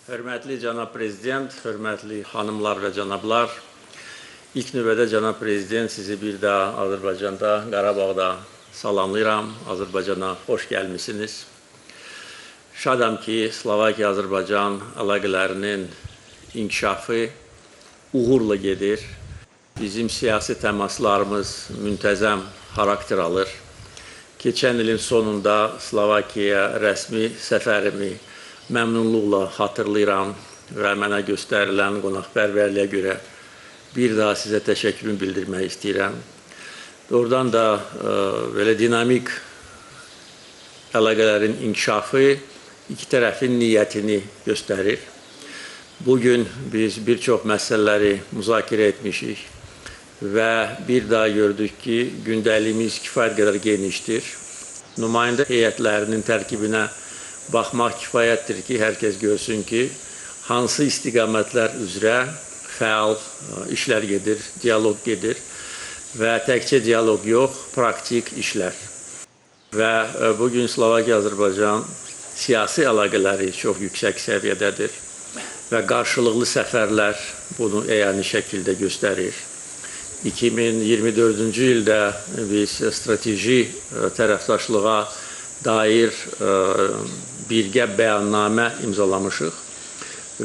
Hörmətli cənab prezident, hörmətli xanımlar və cənablar, ilk növbədə cənab prezident sizi bir daha Azərbaycanda, Qarabağda salamlayıram. Azərbaycana xoş gəlmisiniz. Şadam ki, Slovakiya-Azərbaycan əlaqələrinin inkişafı uğurla gedir. Bizim siyasi təmaslarımız müntəzəm xarakter alır. Keçən ilin sonunda Slovakiyaya rəsmi səfərimi məmnunluqla xatırlayıram və mənə göstərilən qonaqpərvərliyə görə bir daha sizə təşəkkürümü bildirmək istəyirəm. Doğrudan da belə dinamik əlaqələrin inkişafı iki tərəfin niyyətini göstərir. Bugün biz bir çox məsələləri müzakirə etmişik və bir daha gördük ki, gündəliyimiz kifayət qədər genişdir. Nümayəndə heyətlərinin tərkibinə baxmaq kifayətdir ki, hər kəs görsün ki, hansı istiqamətlər üzrə fəal işlər gedir, dialoq gedir və təkcə dialoq yox, praktik işlər. Və bugün Slovakiya-Azərbaycan siyasi əlaqələri çox yüksək səviyyədədir və qarşılıqlı səfərlər bunu əyani şəkildə göstərir. 2024-cü ildə biz strateji tərəfdaşlığa dair birgə bəyannamə imzalamışıq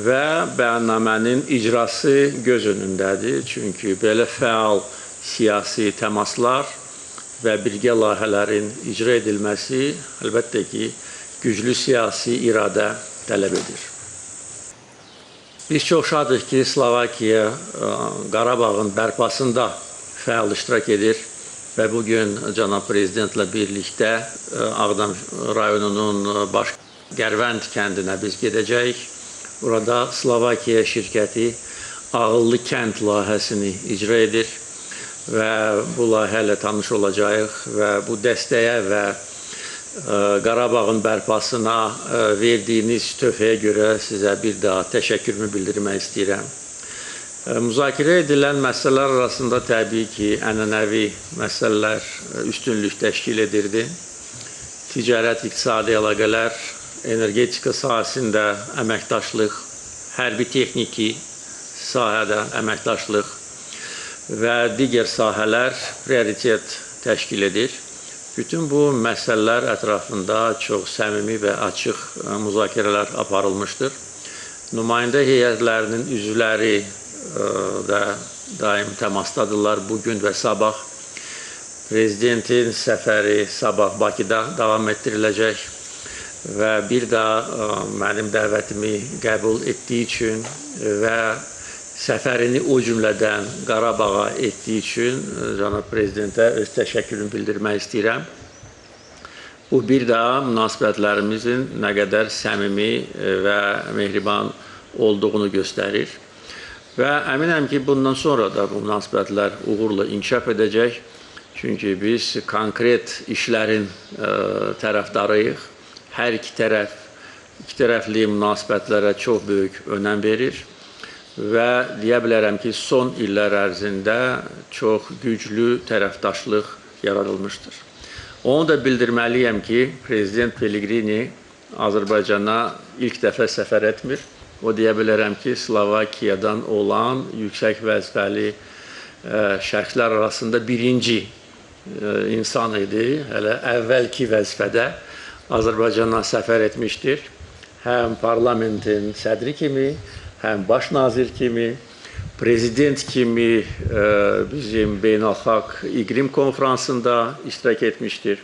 və bəyannamənin icrası göz önündədir. Çünki belə fəal siyasi təmaslar və birgə layihələrin icra edilməsi əlbəttə ki, güclü siyasi iradə tələb edir. Biz çox şadıq ki, Slovakiya Qarabağın bərpasında fəal iştirak edir və bugün cənab prezidentlə birlikdə Ağdam rayonunun baş Gərvənd kəndinə biz gedəcəyik. Burada Slovakiya şirkəti ağıllı kənd layihəsini icra edir və bu layihə ilə tanış olacağıq və bu dəstəyə və Qarabağın bərpasına verdiyiniz töhfəyə görə sizə bir daha təşəkkürümü bildirmək istəyirəm. Müzakirə edilən məsələlər arasında təbii ki, ənənəvi məsələlər üstünlük təşkil edirdi. Ticarət, iqtisadi əlaqələr, energetika sahəsində əməkdaşlıq, hərbi texniki sahədə əməkdaşlıq və digər sahələr prioritet təşkil edir. Bütün bu məsələlər ətrafında çox səmimi və açıq müzakirələr aparılmışdır. Nümayəndə heyətlərinin üzvləri da daim təmasdadırlar bugün və sabah. Prezidentin səfəri sabah Bakıda davam etdiriləcək və bir daha mənim dəvətimi qəbul etdiyi üçün və səfərini o cümlədən Qarabağa etdiyi üçün cənab prezidentə öz təşəkkürümü bildirmək istəyirəm. Bu bir daha münasibətlərimizin nə qədər səmimi və mehriban olduğunu göstərir. Və əminəm ki, bundan sonra da bu münasibətlər uğurla inkişaf edəcək. Çünki biz konkret işlərin tərəfdarıyıq. Hər iki tərəfli münasibətlərə çox böyük önəm verir. Və deyə bilərəm ki, son illər ərzində çox güclü tərəfdaşlıq yaradılmışdır. Onu da bildirməliyəm ki, Prezident Pellegrini Azərbaycana ilk dəfə səfər etmir. O deyə bilərəm ki, Slovakiyadan olan yüksək vəzifəli şəxslər arasında birinci insan idi. Hələ əvvəlki vəzifədə Azərbaycana səfər etmişdir. Həm parlamentin sədri kimi, həm baş nazir kimi, prezident kimi bizim beynəlxalq iqlim konferansında iştirak etmişdir.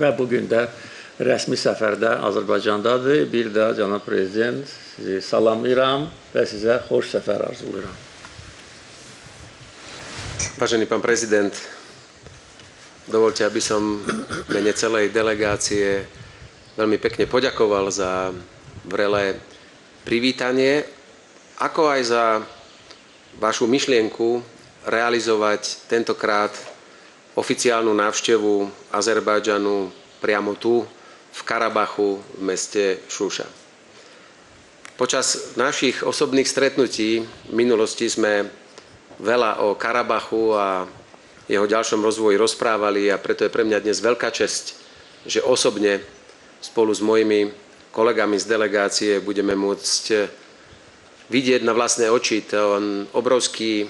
Və bugün də rəsmi səfərdə Azərbaycandadır. Bir daha cənab prezident sizi salamlayıram və sizə xoş səfər arzulayıram. Vážený pán prezident, dovolte, aby som v mene celej delegácie veľmi pekne poďakoval za vrelé privítanie, ako aj za vašu myšlienku realizovať tentokrát oficiálnu návštevu Azerbajdžanu priamo tu, v Karabachu, v meste Šuša. Počas našich osobných stretnutí v minulosti sme veľa o Karabachu a jeho ďalšom rozvoji rozprávali a preto je pre mňa dnes veľká česť, že osobne spolu s mojimi kolegami z delegácie budeme môcť vidieť na vlastné oči ten obrovský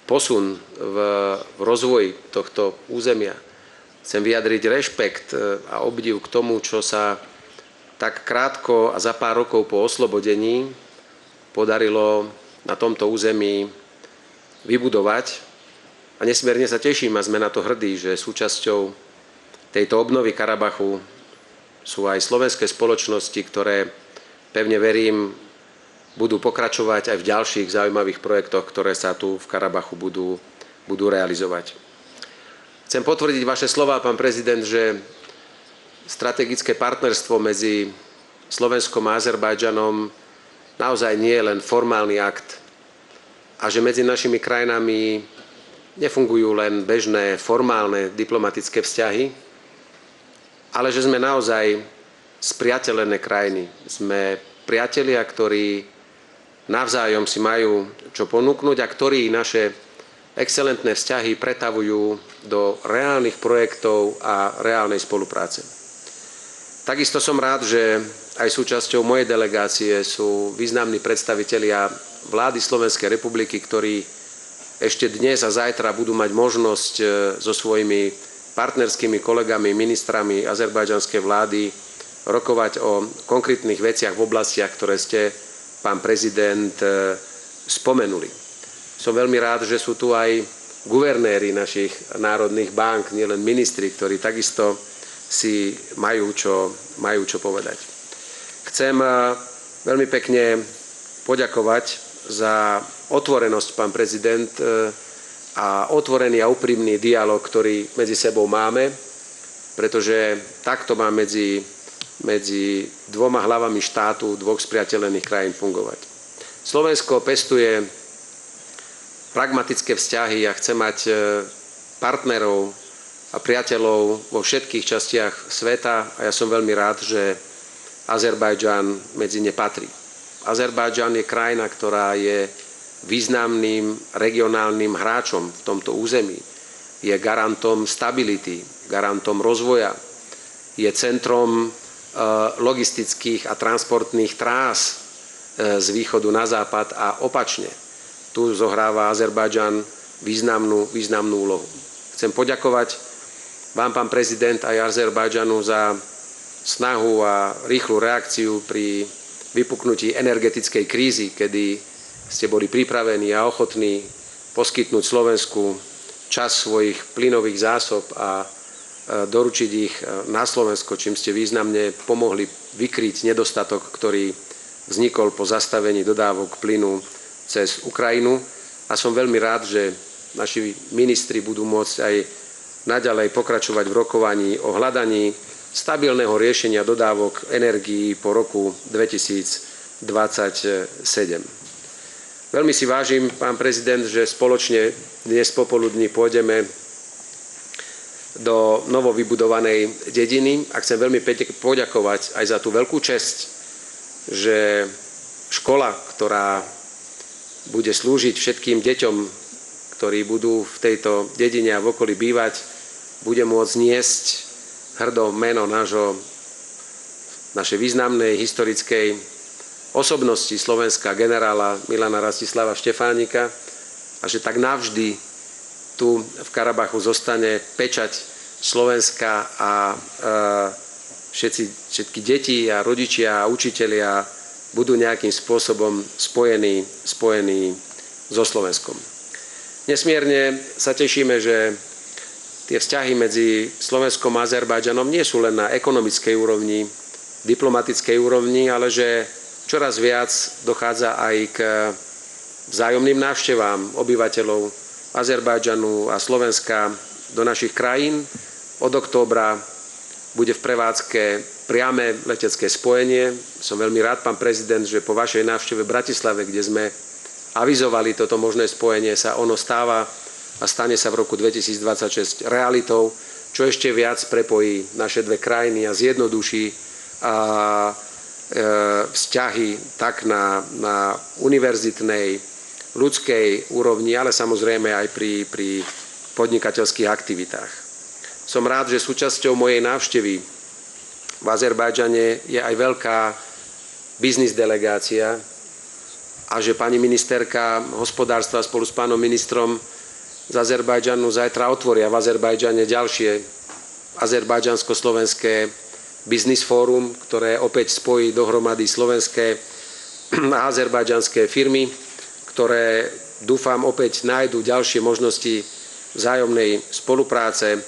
posun v rozvoji tohto územia. Chcem vyjadriť rešpekt a obdiv k tomu, čo sa tak krátko a za pár rokov po oslobodení podarilo na tomto území vybudovať. A nesmierne sa teším a sme na to hrdí, že súčasťou tejto obnovy Karabachu sú aj slovenské spoločnosti, ktoré, pevne verím, budú pokračovať aj v ďalších zaujímavých projektoch, ktoré sa tu v Karabachu budú realizovať. Chcem potvrdiť vaše slová, pán prezident, že strategické partnerstvo medzi Slovenskom a Azerbajdžanom naozaj nie je len formálny akt a že medzi našimi krajinami nefungujú len bežné formálne diplomatické vzťahy, ale že sme naozaj spriateľené krajiny. Sme priatelia, ktorí navzájom si majú čo ponúknuť a ktorí naše excelentné vzťahy pretavujú do reálnych projektov a reálnej spolupráce. Takisto som rád, že aj súčasťou mojej delegácie sú významní predstavitelia vlády Slovenskej republiky, ktorí ešte dnes a zajtra budú mať možnosť so svojimi partnerskými kolegami, ministrami azerbajdžanskej vlády rokovať o konkrétnych veciach v oblastiach, ktoré ste, pán prezident, spomenuli. Som veľmi rád, že sú tu aj guvernéri našich národných bank, nielen ministri, ktorí takisto si majú čo povedať. Chcem veľmi pekne poďakovať za otvorenosť, pán prezident, a otvorený a úprimný dialog, ktorý medzi sebou máme, pretože takto má medzi dvoma hlavami štátu dvoch spriateľených krajín fungovať. Slovensko pestuje pragmatické vzťahy a chce mať partnerov a priateľov vo všetkých častiach sveta a ja som veľmi rád, že Azerbajdžan medzi ne patrí. Azerbajdžan je krajina, ktorá je významným regionálnym hráčom v tomto území. Je garantom stability, garantom rozvoja. Je centrom logistických a transportných trás z východu na západ a opačne. Tu zohráva Azerbajdžan významnú úlohu. Chcem poďakovať vám, pán prezident, aj Azerbajdžanu za snahu a rýchlu reakciu pri vypuknutí energetickej krízy, kedy ste boli pripravení a ochotní poskytnúť Slovensku časť svojich plynových zásob a doručiť ich na Slovensko, čím ste významne pomohli vykryť nedostatok, ktorý vznikol po zastavení dodávok plynu cez Ukrajinu. A som veľmi rád, že naši ministri budú môcť aj naďalej pokračovať v rokovaní o hľadaní stabilného riešenia dodávok energií po roku 2027. Veľmi si vážim, pán prezident, že spoločne dnes popoludní pôjdeme do novovybudovanej dediny a chcem veľmi poďakovať aj za tú veľkú česť, že škola, ktorá bude slúžiť všetkým deťom, ktorí budú v tejto dedine a v okolí bývať, bude môcť niesť hrdo meno našej významnej historickej osobnosti Slovenska, generála Milana Rastislava Štefánika, a že tak navždy tu v Karabachu zostane pečať Slovenska a všetky deti a rodičia a učitelia budú nejakým spôsobom spojení so Slovenskom. Nesmierne sa tešíme, že tie vzťahy medzi Slovenskom a Azerbajdžanom nie sú len na ekonomickej úrovni, diplomatickej úrovni, ale že čoraz viac dochádza aj k vzájomným návštevám obyvateľov Azerbajdžanu a Slovenska do našich krajín. Od októbra bude v prevádzke priame letecké spojenie. Som veľmi rád, pán prezident, že po vašej návšteve v Bratislave, kde sme avizovali toto možné spojenie, sa ono stáva a stane sa v roku 2026 realitou, čo ešte viac prepojí naše dve krajiny a zjednoduší vzťahy tak na univerzitnej, ľudskej úrovni, ale samozrejme aj pri podnikateľských aktivitách. Som rád, že súčasťou mojej návštevy v v Azerbajdžane je aj veľká biznis delegácia a že pani ministerka hospodárstva spolu s pánom ministrom z Azerbajdžanu zajtra otvoria v Azerbajdžane ďalšie azerbajdžansko-slovenské biznis fórum, ktoré opäť spojí dohromady slovenské a azerbajdžanské firmy, ktoré dúfam opäť nájdu ďalšie možnosti vzájomnej spolupráce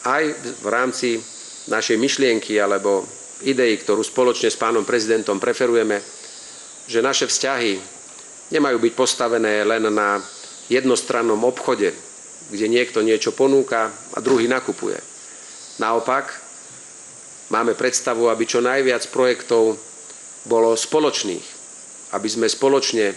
aj v rámci našej myšlienky alebo idei, ktorú spoločne s pánom prezidentom preferujeme, že naše vzťahy nemajú byť postavené len na jednostrannom obchode, kde niekto niečo ponúka a druhý nakupuje. Naopak, máme predstavu, aby čo najviac projektov bolo spoločných, aby sme spoločne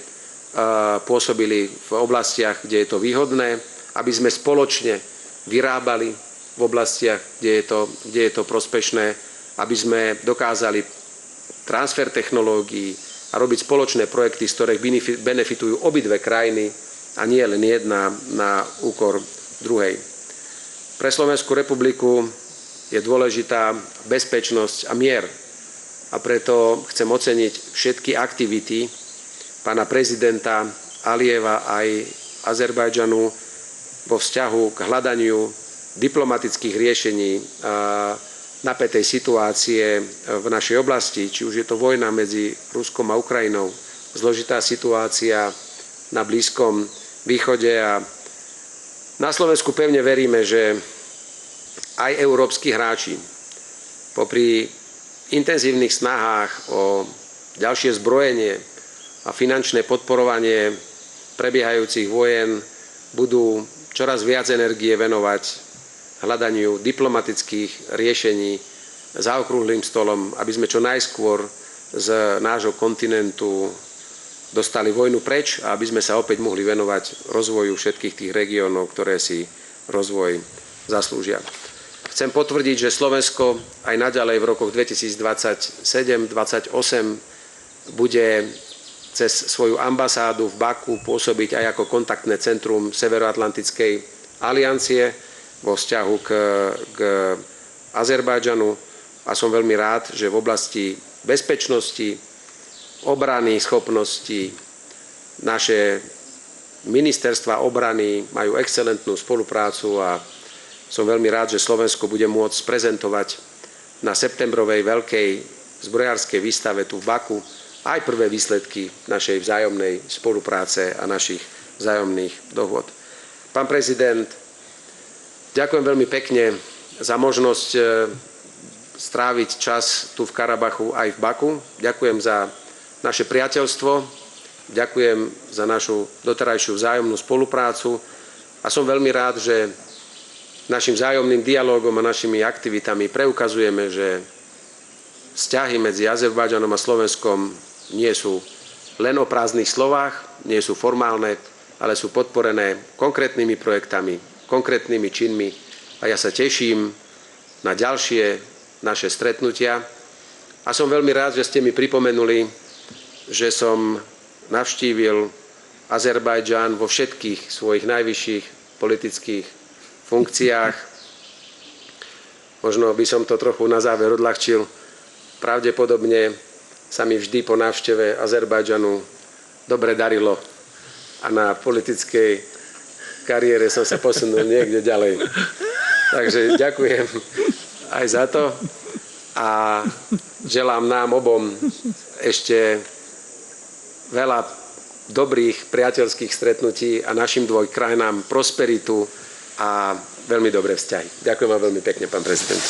pôsobili v oblastiach, kde je to výhodné, aby sme spoločne vyrábali v oblastiach, kde je to prospešné, aby sme dokázali transfer technológií a robiť spoločné projekty, z ktorých benefitujú obidve krajiny a nie len jedna na úkor druhej. Pre Slovenskú republiku je dôležitá bezpečnosť a mier. A preto chcem oceniť všetky aktivity pána prezidenta Alijeva aj Azerbajdžanu vo vzťahu k hľadaniu diplomatických riešení napätej situácie v našej oblasti, či už je to vojna medzi Ruskom a Ukrajinou, zložitá situácia na Blízkom východe. A na Slovensku pevne veríme, že aj európski hráči popri intenzívnych snahách o ďalšie zbrojenie a finančné podporovanie prebiehajúcich vojen budú čoraz viac energie venovať hľadaniu diplomatických riešení za okrúhlym stolom, aby sme čo najskôr z nášho kontinentu dostali vojnu preč a aby sme sa opäť mohli venovať rozvoju všetkých tých regiónov, ktoré si rozvoj zaslúžia. Chcem potvrdiť, že Slovensko aj naďalej v rokoch 2027-2028 bude cez svoju ambasádu v Baku pôsobiť aj ako kontaktné centrum Severoatlantickej aliancie vo vzťahu k Azerbajdžanu a som veľmi rád, že v oblasti bezpečnosti, obrany, schopnosti naše ministerstva obrany majú excelentnú spoluprácu a som veľmi rád, že Slovensko bude môcť prezentovať na septembrovej veľkej zbrojárskej výstave tu v Baku aj prvé výsledky našej vzájomnej spolupráce a našich vzájomných dohôd. Pán prezident, ďakujem veľmi pekne za možnosť stráviť čas tu v Karabachu aj v Baku. Ďakujem za naše priateľstvo, ďakujem za našu doterajšiu vzájomnú spoluprácu a som veľmi rád, že našim vzájomným dialógom a našimi aktivitami preukazujeme, že vzťahy medzi Azerbajdžanom a Slovenskom nie sú len o prázdnych slovách, nie sú formálne, ale sú podporené konkrétnymi projektami, konkrétnymi činmi a ja sa teším na ďalšie naše stretnutia a som veľmi rád, že ste mi pripomenuli, že som navštívil Azerbajdžan vo všetkých svojich najvyšších politických funkciách. Možno by som to trochu na záver odľahčil. Pravdepodobne sa mi vždy po návšteve Azerbajdžanu dobre darilo a na politickej kariére som sa posunul niekde ďalej. Takže ďakujem aj za to a želám nám obom ešte veľa dobrých priateľských stretnutí a našim dvojkrajinám prosperitu a veľmi dobré vzťahy. Ďakujem vám veľmi pekne, pán prezident.